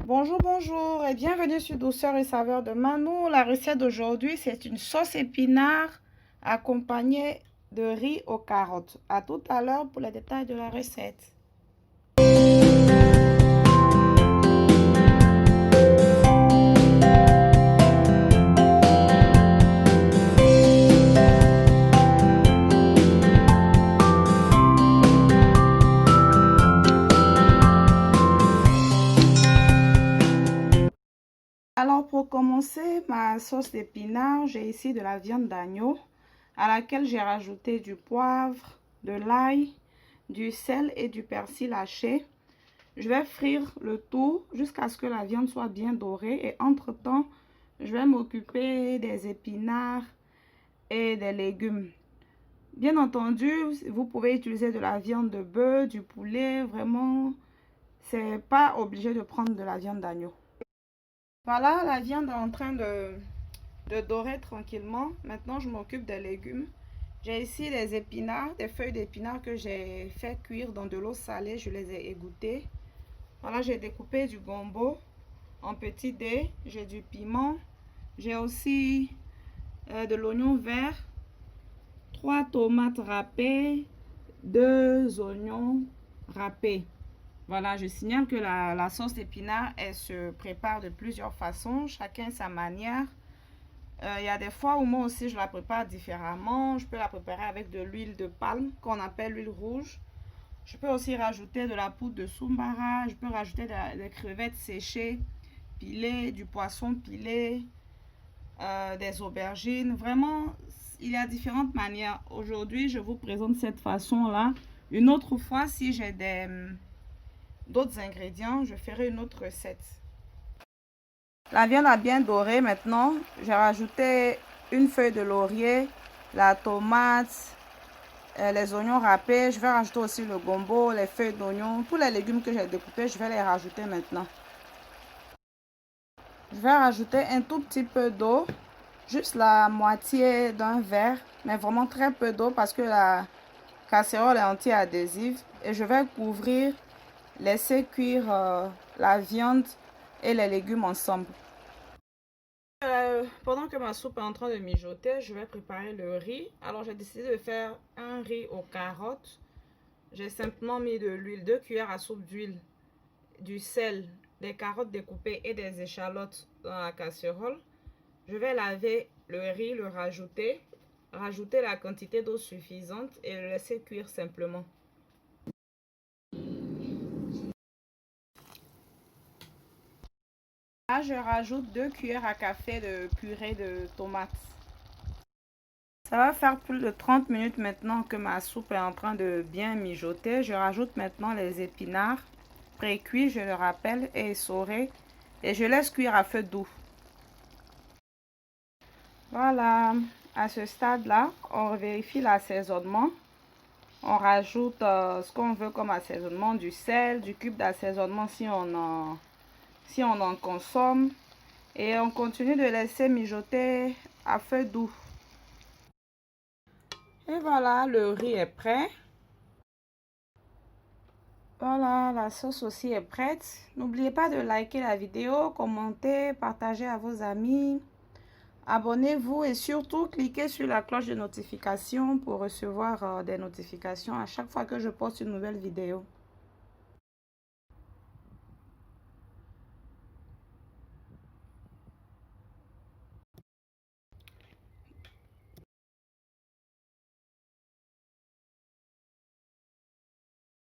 Bonjour, bonjour et bienvenue sur Douceur et Saveur de Manou. La recette d'aujourd'hui, c'est une sauce épinard accompagnée de riz aux carottes. À tout à l'heure pour les détails de la recette. Alors pour commencer ma sauce d'épinard, j'ai ici de la viande d'agneau à laquelle j'ai rajouté du poivre, de l'ail, du sel et du persil haché. Je vais frire le tout jusqu'à ce que la viande soit bien dorée et entre-temps, je vais m'occuper des épinards et des légumes. Bien entendu, vous pouvez utiliser de la viande de bœuf, du poulet, vraiment, c'est pas obligé de prendre de la viande d'agneau. Voilà, la viande est en train de dorer tranquillement. Maintenant, je m'occupe des légumes. J'ai ici des épinards, des feuilles d'épinards que j'ai fait cuire dans de l'eau salée. Je les ai égouttées. Voilà, j'ai découpé du gombo en petits dés. J'ai du piment. J'ai aussi de l'oignon vert, 3 tomates râpées, 2 oignons râpés. Voilà, je signale que la sauce d'épinard, elle se prépare de plusieurs façons, chacun sa manière. Il y a des fois où moi aussi je la prépare différemment. Je peux la préparer avec de l'huile de palme qu'on appelle l'huile rouge. Je peux aussi rajouter de la poudre de soubara. Je peux rajouter des crevettes séchées, pilées, du poisson pilé, des aubergines. Vraiment, il y a différentes manières. Aujourd'hui, je vous présente cette façon-là. Une autre fois, si j'ai d'autres ingrédients, je ferai une autre recette. La viande a bien doré maintenant. J'ai rajouté une feuille de laurier, la tomate, les oignons râpés. Je vais rajouter aussi le gombo, les feuilles d'oignon. Tous les légumes que j'ai découpés, je vais les rajouter maintenant. Je vais rajouter un tout petit peu d'eau, juste la moitié d'un verre, mais vraiment très peu d'eau parce que la casserole est anti-adhésive. Et je vais couvrir, laisser cuire la viande et les légumes ensemble. Pendant que ma soupe est en train de mijoter, je vais préparer le riz. Alors j'ai décidé de faire un riz aux carottes. J'ai simplement mis de l'huile, 2 cuillères à soupe d'huile, du sel, des carottes découpées et des échalotes dans la casserole. Je vais laver le riz, le rajouter la quantité d'eau suffisante et le laisser cuire simplement. Là, je rajoute 2 cuillères à café de purée de tomates. Ça va faire plus de 30 minutes maintenant que ma soupe est en train de bien mijoter. Je rajoute maintenant les épinards pré-cuits, je le rappelle, et essorés. Et je laisse cuire à feu doux. Voilà, à ce stade-là, on vérifie l'assaisonnement. On rajoute ce qu'on veut comme assaisonnement, du sel, du cube d'assaisonnement si on en consomme. Et on continue de laisser mijoter à feu doux. Et voilà, le riz est prêt. Voilà, la sauce aussi est prête. N'oubliez pas de liker la vidéo, commenter, partager à vos amis. Abonnez-vous et surtout cliquez sur la cloche de notification pour recevoir des notifications à chaque fois que je poste une nouvelle vidéo.